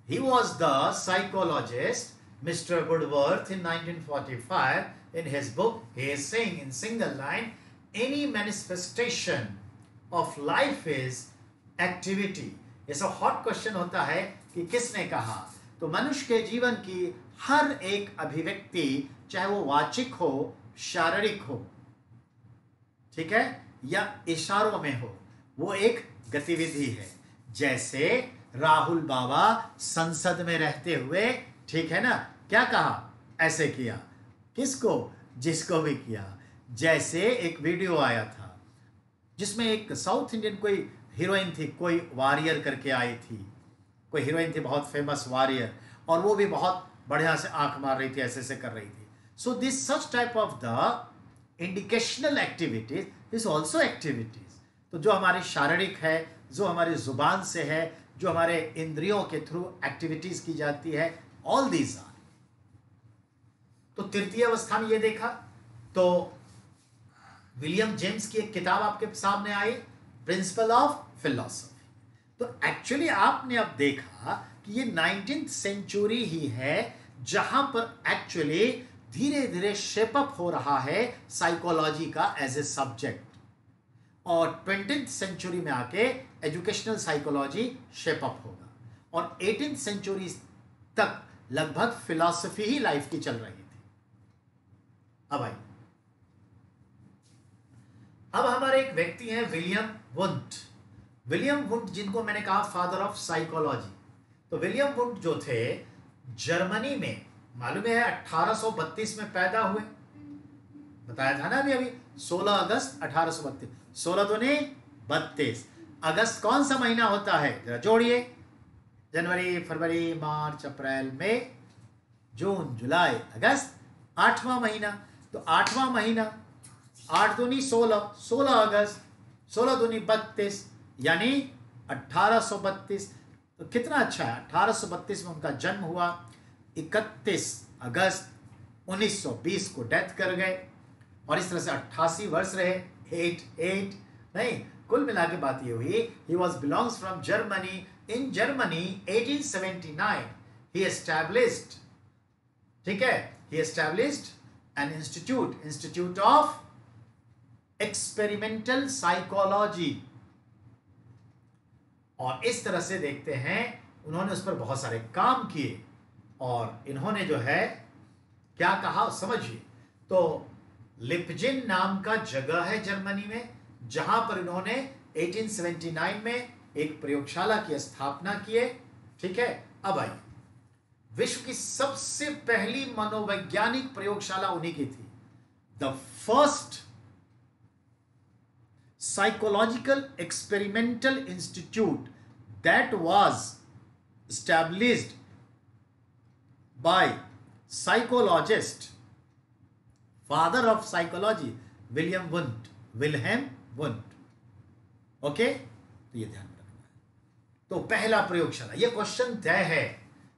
he was the psychologist Mr. Woodworth in 1945. In his book, he is saying in single line, any manifestation of life is activity. ये सब हॉट क्वेश्चन होता है कि किसने कहा, तो मनुष्य के जीवन की हर एक अभिव्यक्ति, चाहे वो वाचिक हो, शारीरिक हो, ठीक है, या इशारों में हो, वो एक गतिविधि है। जैसे राहुल बाबा संसद में रहते हुए, ठीक है ना, क्या कहा, ऐसे किया, किसको, जिसको भी किया। जैसे एक वीडियो आया था जिसमें एक साउथ इंडियन कोई हीरोइन थी, कोई वॉरियर करके आई थी, कोई हीरोइन थी बहुत फेमस वॉरियर, और वो भी बहुत बढ़िया से आंख मार रही थी, ऐसे ऐसे कर रही थी। So this such type of the educational activities is also activities. तो जो हमारी शारीरिक है, जो हमारी जुबान से है, जो हमारे इंद्रियों के थ्रू एक्टिविटीज की जाती है, ऑल दीज आर। तो तृतीय अवस्था में ये देखा। तो विलियम जेम्स की एक किताब आपके सामने आई, प्रिंसिपल ऑफ फिलॉसफी। तो एक्चुअली आपने अब देखा कि ये 19th सेंचुरी ही है जहां पर एक्चुअली धीरे धीरे शेपअप हो रहा है साइकोलॉजी का एज ए सब्जेक्ट, और 20th सेंचुरी में आके एजुकेशनल साइकोलॉजी शेपअप होगा, और 18th सेंचुरी तक लगभग फिलॉसफी ही लाइफ की चल रही थी। अब आई, अब हमारे एक व्यक्ति हैं विलियम वुंट। विलियम वुंट, जिनको मैंने कहा फादर ऑफ साइकोलॉजी। तो विलियम वुंट जो थे, जर्मनी में, मालूम है 1832 में पैदा हुए, बताया था ना अभी 16 अगस्त 1832। 16 दूनी 32। अगस्त कौन सा महीना होता है, जरा जोड़िए, जनवरी, फरवरी, मार्च, अप्रैल, मई, जून, जुलाई, अगस्त, 8वां महीना। तो 8वां महीना, 8 दूनी 16, 16 अगस्त, 16 दूनी 32, यानी 1832। तो कितना अच्छा है, 1832 में उनका जन्म हुआ, 31 अगस्त 1920 को डेथ कर गए, और इस तरह से 88 वर्ष रहे। 8 नहीं, कुल मिला के बात ये हुई, he was belongs from Germany. In Germany 1879 he established, ठीक है, ही established an institute of experimental psychology. और इस तरह से देखते हैं उन्होंने उस पर बहुत सारे काम किए, और इन्होंने जो है क्या कहा समझिए। तो लिपजिन नाम का जगह है जर्मनी में, जहां पर इन्होंने 1879 में एक प्रयोगशाला की स्थापना किए, ठीक है। अब आइए, विश्व की सबसे पहली मनोवैज्ञानिक प्रयोगशाला उन्हीं की थी। The first psychological experimental institute that was established by psychologist, father of psychology, William Wundt, Wilhelm Wundt. Okay, तो ये ध्यान में रखना है। तो पहला प्रयोगशाला, ये क्वेश्चन तय है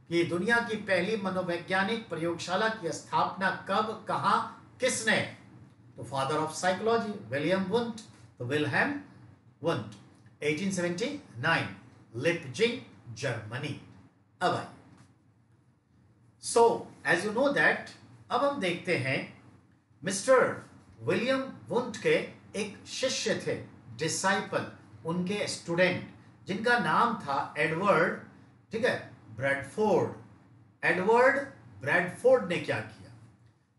कि दुनिया की पहली मनोवैज्ञानिक प्रयोगशाला की स्थापना कब, कहां, किसने। तो father of psychology William Wundt, तो विल्हेम वुंट, 1879, लिपजिंग, जर्मनी। अब आइए, so as you know that, अब हम देखते हैं मिस्टर विलियम वुंट के एक शिष्य थे, डिसाइपल, उनके स्टूडेंट, जिनका नाम था एडवर्ड, ठीक है, ब्रैडफोर्ड। एडवर्ड ब्रैडफोर्ड ने क्या किया,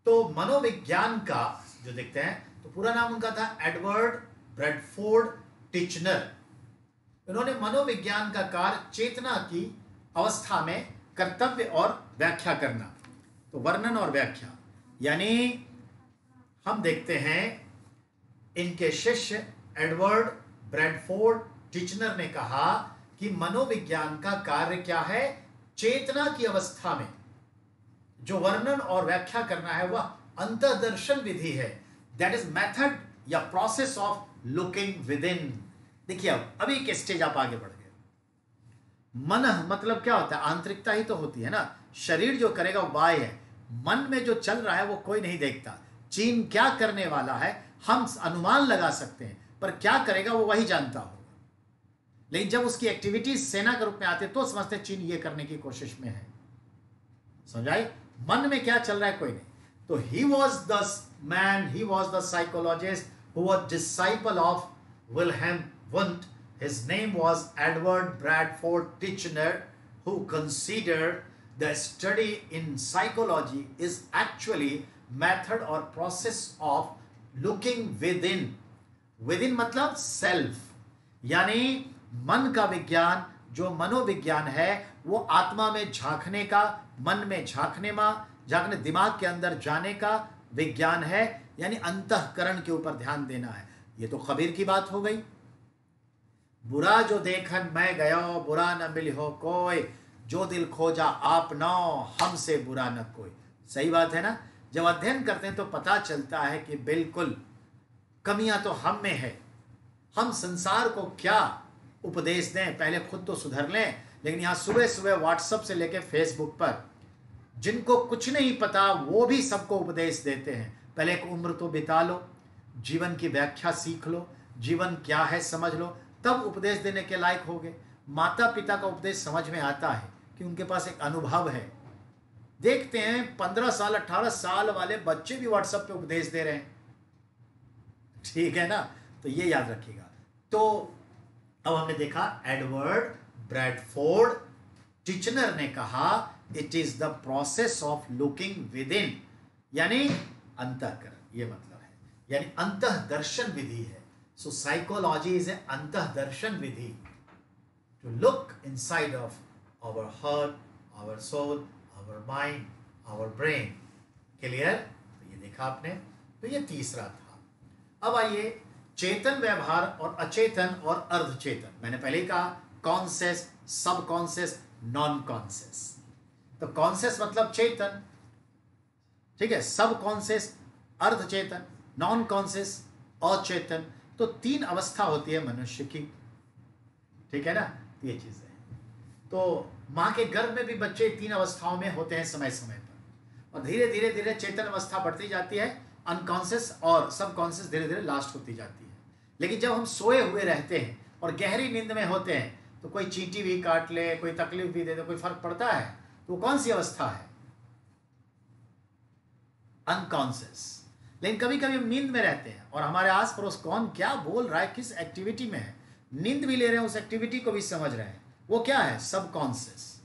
तो मनोविज्ञान का जो देखते हैं, तो पूरा नाम उनका था एडवर्ड ब्रैडफोर्ड टिचनर। इन्होंने मनोविज्ञान का कार्य चेतना की अवस्था में कर्तव्य और व्याख्या करना, तो वर्णन और व्याख्या, यानी हम देखते हैं इनके शिष्य एडवर्ड ब्रैडफोर्ड टिचनर ने कहा कि मनोविज्ञान का कार्य क्या है, चेतना की अवस्था में जो वर्णन और व्याख्या करना है वह अंतर्दर्शन विधि है। दैट इज मेथड या process of looking with in. देखिए, अब अभी एक स्टेज आप आगे बढ़ गए। मन मतलब क्या होता है, आंतरिकता ही तो होती है ना। शरीर जो करेगा वो बाह्य है, मन में जो चल रहा है वो कोई नहीं देखता। चीन क्या करने वाला है हम अनुमान लगा सकते हैं, पर क्या करेगा वो वही जानता होगा। लेकिन जब उसकी एक्टिविटीज सेना के रूप में आते तो समझते चीन ये करने की कोशिश में है। समझाई, मन में क्या चल रहा है कोई नहीं। तो he was the man, he was the psychologist who was disciple of Wilhelm Wundt. His name was Edward Bradford Titchener, who considered the study in psychology is actually method or process of looking within. With in मतलब सेल्फ, यानी मन का विज्ञान, जो मनोविज्ञान है वो आत्मा में झांकने का, मन में झांकने दिमाग के अंदर जाने का विज्ञान है, यानी अंतःकरण के ऊपर ध्यान देना है। ये तो खबीर की बात हो गई। बुरा जो देखन मैं गयो, बुरा न मिल हो कोई, जो दिल खोजा आप नौ, हमसे बुरा न कोई। सही बात है ना। जब अध्ययन करते हैं तो पता चलता है कि बिल्कुल कमियां तो हम में है। हम संसार को क्या उपदेश दें, पहले खुद तो सुधर लें। लेकिन यहाँ सुबह सुबह व्हाट्सएप से लेकर फेसबुक पर जिनको कुछ नहीं पता वो भी सबको उपदेश देते हैं। पहले एक उम्र तो बिता लो, जीवन की व्याख्या सीख लो, जीवन क्या है समझ लो, तब उपदेश देने के लायक होगे। माता पिता का उपदेश समझ में आता है कि उनके पास एक अनुभव है। देखते हैं 15 साल 18 साल वाले बच्चे भी व्हाट्सएप पे उपदेश दे रहे हैं। ठीक है ना, तो ये याद रखिएगा। तो अब हमने देखा एडवर्ड ब्रैडफोर्ड टिचनर ने कहा it is the process of looking within, यानी अंतःकरण, ये मतलब है, यानी अंतःदर्शन विधि है। सो साइकोलॉजी इज ए अंतःदर्शन विधि to look inside of our heart, our soul, our mind, our brain. Clear? तो ये देखा आपने। तो ये तीसरा था। अब आइए चेतन व्यवहार और अचेतन और अर्धचेतन। मैंने पहले ही कहा कॉन्शियस, सब कॉन्शियस, नॉन कॉन्शियस। तो कॉन्शियस मतलब चेतन, ठीक है, सब कॉन्शियस अर्धचेतन, नॉन कॉन्शियस अचेतन। तो 3 अवस्था होती है मनुष्य की, ठीक है ना। ये चीज है। तो माँ के गर्भ में भी बच्चे 3 अवस्थाओं में होते हैं समय समय पर, और धीरे धीरे धीरे चेतन अवस्था बढ़ती जाती है, अनकॉन्शियस और सब कॉन्शियस धीरे धीरे लास्ट होती जाती है। लेकिन जब हम सोए हुए रहते हैं और गहरी नींद में होते हैं तो कोई चींटी भी काट ले, कोई तकलीफ भी दे दे, कोई फर्क पड़ता है? तो कौन सी अवस्था है? अनकॉन्शियस। लेकिन कभी कभी हम नींद में रहते हैं और हमारे आस पड़ोस कौन क्या बोल रहा है, किस एक्टिविटी में है, नींद भी ले रहे हैं, उस एक्टिविटी को भी समझ रहे हैं। वो क्या है? सब कॉन्शियस।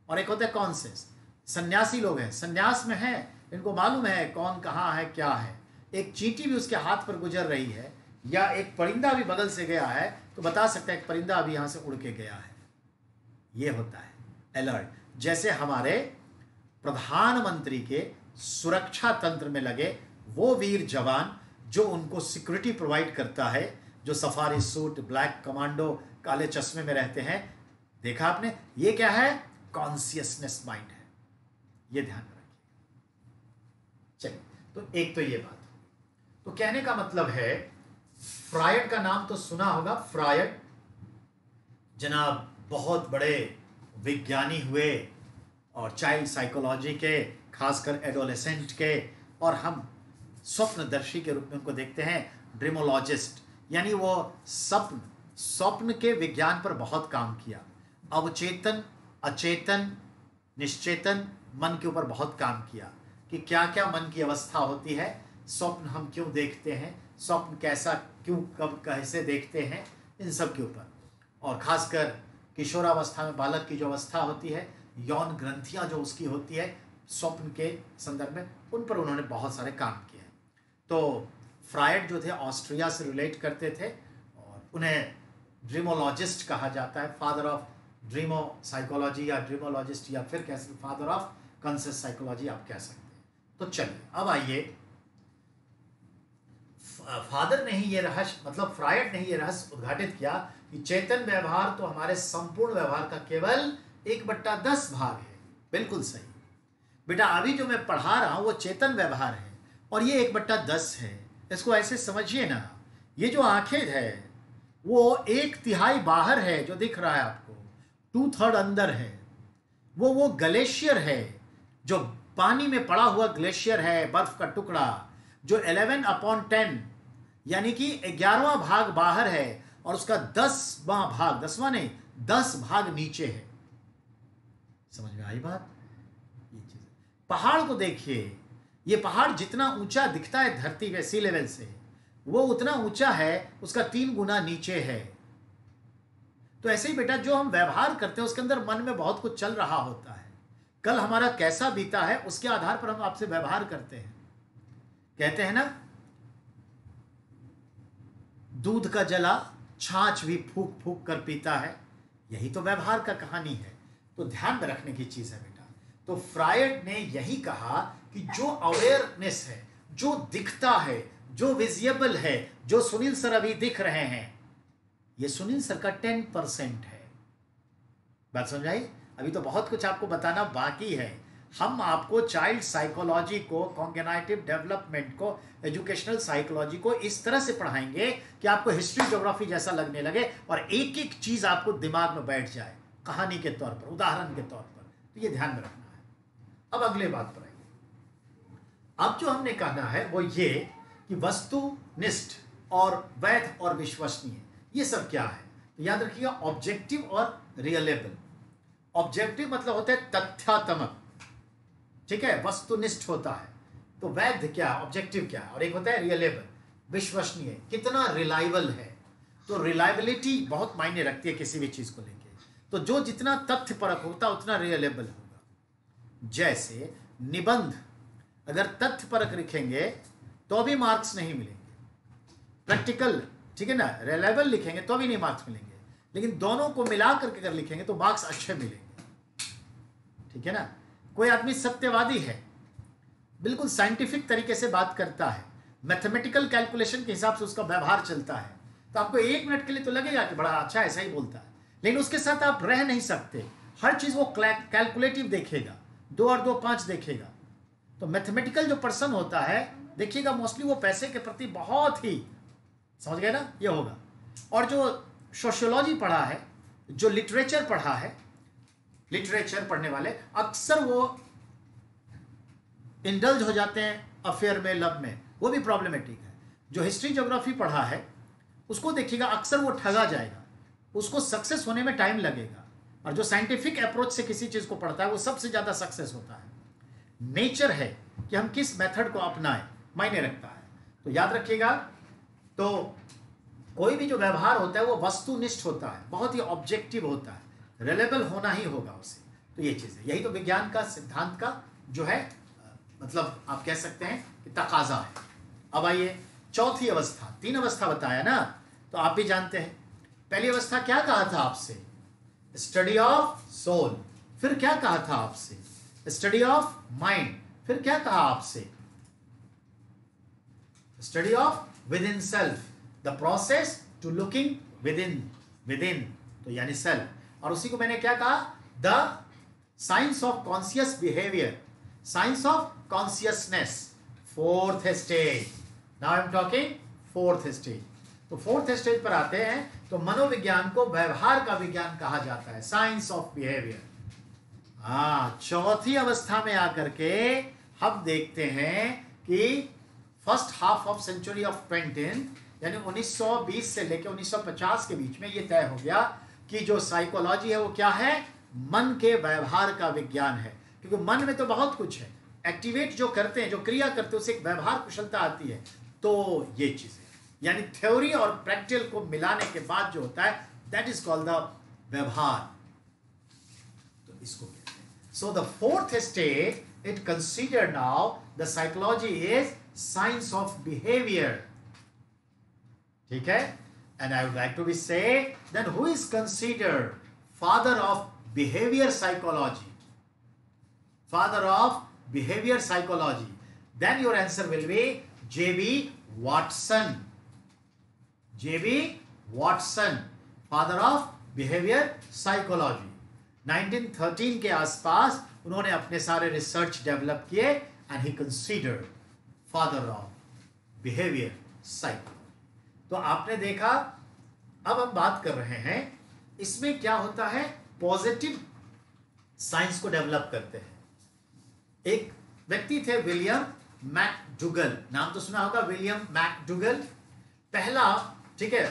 और एक होता है कॉन्शियस। सन्यासी लोग हैं, सन्यास में है, इनको मालूम है कौन कहाँ है क्या है। एक चींटी भी उसके हाथ पर गुजर रही है या एक परिंदा भी बगल से गया है तो बता सकता है एक परिंदा अभी यहाँ से उड़ के गया है। ये होता है अलर्ट। जैसे हमारे प्रधानमंत्री के सुरक्षा तंत्र में लगे वो वीर जवान जो उनको सिक्योरिटी प्रोवाइड करता है, जो सफारी सूट, ब्लैक कमांडो, काले चश्मे में रहते हैं, देखा आपने? ये क्या है? कॉन्शियसनेस माइंड है। ये ध्यान रखिए। चलिए, तो एक तो ये बात। तो कहने का मतलब है, फ्रायड का नाम तो सुना होगा। फ्रायड जनाब बहुत बड़े विज्ञानी हुए और चाइल्ड साइकोलॉजी के, खासकर एडोलेसेंट के, और हम स्वप्नदर्शी के रूप में उनको देखते हैं, ड्रीमोलॉजिस्ट, यानी वो स्वप्न के विज्ञान पर बहुत काम किया। अवचेतन, अचेतन, निश्चेतन मन के ऊपर बहुत काम किया कि क्या क्या मन की अवस्था होती है, स्वप्न हम क्यों देखते हैं, स्वप्न कैसा, क्यों, कब, कैसे देखते हैं, इन सब के ऊपर। और खासकर किशोरावस्था में बालक की जो अवस्था होती है, यौन ग्रंथियां जो उसकी होती है स्वप्न के संदर्भ में, उन पर उन्होंने बहुत सारे काम किए हैं। तो फ्रायड जो थे ऑस्ट्रिया से रिलेट करते थे और उन्हें ड्रीमोलॉजिस्ट कहा जाता है, फादर ऑफ ड्रीमो साइकोलॉजी या ड्रीमोलॉजिस्ट, या फिर कह सकते फादर ऑफ कॉन्शियस साइकोलॉजी आप कह सकते हैं। तो चलिए अब आइए, फादर ने ही ये रहस्य, मतलब फ्रायड ने ही ये रहस्य उद्घाटित किया कि चेतन व्यवहार तो हमारे संपूर्ण व्यवहार का केवल 1/10 भाग है। बिल्कुल सही बेटा, अभी जो मैं पढ़ा रहा हूं वो चेतन व्यवहार है और ये 1/10 है। इसको ऐसे समझिए ना, ये जो आंखें है वो 1/3 बाहर है जो दिख रहा है आपको, 2/3 अंदर है। वो ग्लेशियर है, जो पानी में पड़ा हुआ ग्लेशियर है, बर्फ का टुकड़ा, जो 11/10 यानी कि 11वां भाग बाहर है और उसका 10वां भाग, 10वां नहीं 10 भाग नीचे है। समझ में आई बात? ये चीज, पहाड़ को देखिए, ये पहाड़ जितना ऊंचा दिखता है धरती पे सी लेवल से, वो उतना ऊंचा है, उसका 3 गुना नीचे है। तो ऐसे ही बेटा जो हम व्यवहार करते हैं उसके अंदर मन में बहुत कुछ चल रहा होता है। कल हमारा कैसा बीता है उसके आधार पर हम आपसे व्यवहार करते हैं। कहते हैं ना, दूध का जला छाछ भी फूक फूक कर पीता है। यही तो व्यवहार का कहानी है। तो ध्यान में रखने की चीज है बेटा। तो फ्रायड ने यही कहा कि जो अवेयरनेस है, जो दिखता है, जो विजिबल है, जो सुनील सर अभी दिख रहे हैं, ये सुनील सर का 10% है। बात समझाई? अभी तो बहुत कुछ आपको बताना बाकी है। हम आपको चाइल्ड साइकोलॉजी को, कॉग्निटिव डेवलपमेंट को, एजुकेशनल साइकोलॉजी को इस तरह से पढ़ाएंगे कि आपको हिस्ट्री ज्योग्राफी जैसा लगने लगे और एक एक चीज आपको दिमाग में बैठ जाए, कहानी के तौर पर, उदाहरण के तौर पर। तो ये ध्यान में रखना है। अब अगले बात पर आइए। अब जो हमने कहना है वो ये कि वस्तुनिष्ठ और वैध और विश्वसनीय, ये सब क्या है? तो याद रखिएगा, ऑब्जेक्टिव और रियलेबल। ऑब्जेक्टिव मतलब होता है तथ्यात्मक, ठीक है, वस्तुनिष्ठ होता है। तो वैध क्या है, ऑब्जेक्टिव क्या है, और एक होता है रियलेबल, विश्वसनीय, कितना रिलायबल है। तो रिलायबिलिटी बहुत मायने रखती है किसी भी चीज को लेके। तो जो जितना तथ्यपरक होता उतना रियलेबल होगा। जैसे निबंध अगर तथ्यपरक लिखेंगे तो भी मार्क्स नहीं मिलेंगे, प्रैक्टिकल, ठीक है ना, रिलायबल लिखेंगे तो भी नहीं मार्क्स मिलेंगे, लेकिन दोनों को मिला करके अगर लिखेंगे तो मार्क्स अच्छे मिलेंगे, ठीक है ना। कोई आदमी सत्यवादी है, बिल्कुल साइंटिफिक तरीके से बात करता है, मैथमेटिकल कैलकुलेशन के हिसाब से उसका व्यवहार चलता है, तो आपको 1 मिनट के लिए तो लगेगा कि बड़ा अच्छा ऐसा ही बोलता है, लेकिन उसके साथ आप रह नहीं सकते। हर चीज वो कैलकुलेटिव देखेगा, 2 और 2 5 देखेगा। तो मैथमेटिकल जो पर्सन होता है, देखिएगा मोस्टली वो पैसे के प्रति बहुत ही, समझ गए ना, ये होगा। और जो सोशियोलॉजी पढ़ा है, जो लिटरेचर पढ़ा है, लिटरेचर पढ़ने वाले अक्सर वो इंडल्ज हो जाते हैं अफेयर में, लव में, वो भी प्रॉब्लमेटिक है। जो हिस्ट्री ज्योग्राफी पढ़ा है उसको देखिएगा, अक्सर वो ठगा जाएगा, उसको सक्सेस होने में टाइम लगेगा। और जो साइंटिफिक अप्रोच से किसी चीज को पढ़ता है वो सबसे ज्यादा सक्सेस होता है। नेचर है कि हम किस मेथड को अपनाएं, मायने रखता है। तो याद रखिएगा, तो कोई भी जो व्यवहार होता है वो वस्तुनिष्ठ होता है, बहुत ही ऑब्जेक्टिव होता है, रिलेबल होना ही होगा उसे। तो ये चीज है, यही तो विज्ञान का सिद्धांत का जो है मतलब आप कह सकते हैं कि तकाजा है। अब आइए चौथी अवस्था, 3 अवस्था बताया ना, तो आप भी जानते हैं। पहली अवस्था क्या कहा था आपसे? Study of soul. फिर क्या कहा था आपसे? Study of mind. फिर क्या कहा आपसे? Study of within self, the process to looking within, तो यानी सेल्फ। और उसी को मैंने क्या कहा? The science of conscious behaviour, science of consciousness, 4th stage. Now I am talking 4th stage. तो 4th स्टेज पर आते हैं तो मनोविज्ञान को व्यवहार का विज्ञान कहा जाता है, साइंस ऑफ बिहेवियर। चौथी अवस्था में आकर के हम देखते हैं कि first half of century of 20, यानी 1920 से लेकर 1950 के बीच में ये तय हो गया कि जो साइकोलॉजी है वो क्या है? मन के व्यवहार का विज्ञान है। क्योंकि मन में तो बहुत कुछ है, एक्टिवेट जो करते हैं, जो क्रिया करते हैं, उससे एक व्यवहार कुशलता आती है। तो ये चीज है, यानी थ्योरी और प्रैक्टिकल को मिलाने के बाद जो होता है, दैट इज कॉल्ड द व्यवहार। तो इसको कहते हैं। So the 4th stage, it consider now the psychology is science of behaviour, ठीक है। And I would like to be say then who is considered father of behaviour psychology? Father of behavior psychology, then your answer will be J.B. Watson. J.B. Watson, father of behavior psychology. 1913 के आसपास उन्होंने अपने सारे रिसर्च डेवलप किए and he considered father of behavior psychology. तो आपने देखा, अब हम बात कर रहे हैं इसमें क्या होता है, पॉजिटिव साइंस को डेवलप करते हैं। एक व्यक्ति थे विलियम मैकडुगल, नाम तो सुना होगा, विलियम मैकडुगल। पहला, ठीक है,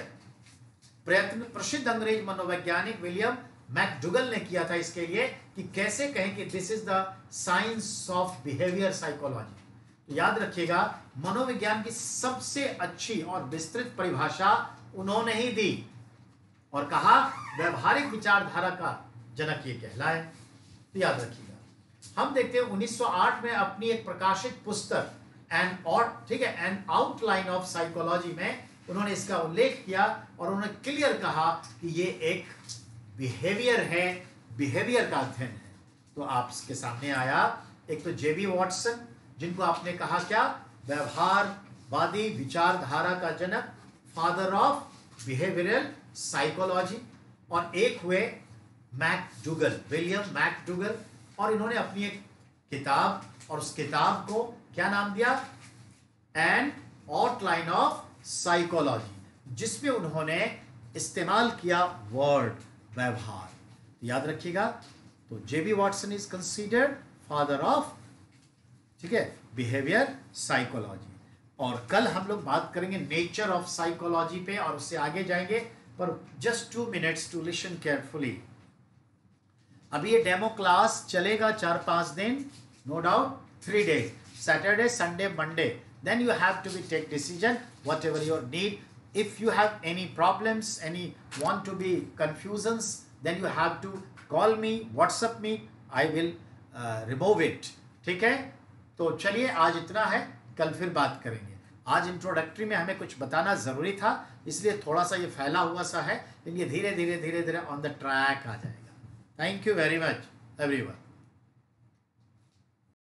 प्रयत्न प्रसिद्ध अंग्रेज मनोवैज्ञानिक विलियम मैकडुगल ने किया था इसके लिए कि कैसे कहें कि this is the science of behaviour psychology. तो याद रखिएगा, मनोविज्ञान की सबसे अच्छी और विस्तृत परिभाषा उन्होंने ही दी और कहा व्यवहारिक विचारधारा का जनक ये कहलाए। तो याद रखिएगा, हम देखते हैं 1908 में अपनी एक प्रकाशित पुस्तक एन आउटलाइन ऑफ साइकोलॉजी में उन्होंने इसका उल्लेख किया और उन्होंने क्लियर कहा कि ये एक बिहेवियर है, बिहेवियर का अध्ययन है। तो आपके सामने आया एक तो जेबी वॉटसन, जिनको आपने कहा क्या, व्यवहारवादी विचारधारा का जनक, फादर ऑफ बिहेवियरल साइकोलॉजी, और एक हुए मैकडूगल, विलियम मैकडूगल, और इन्होंने अपनी एक किताब, और उस किताब को क्या नाम दिया, एन आउटलाइन ऑफ साइकोलॉजी, जिसमें उन्होंने इस्तेमाल किया वर्ड व्यवहार। याद रखिएगा, तो J B Watson is considered father of, ठीक है, बिहेवियर साइकोलॉजी। और कल हम लोग बात करेंगे नेचर ऑफ साइकोलॉजी पे और उससे आगे जाएंगे, पर just 2 minutes to listen carefully. अभी ये डेमो क्लास चलेगा 4-5 दिन, no doubt 3 days, Saturday Sunday Monday, then you have to be take decision whatever your need. If you have any problems, any want to be confusions, then you have to call me, WhatsApp me, I will remove it. ठीक है, तो चलिए आज इतना है, कल फिर बात करेंगे। आज इंट्रोडक्टरी में हमें कुछ बताना ज़रूरी था, इसलिए थोड़ा सा ये फैला हुआ सा है, लेकिन ये धीरे धीरे ऑन द ट्रैक आ जाएगा। Thank you very much everyone.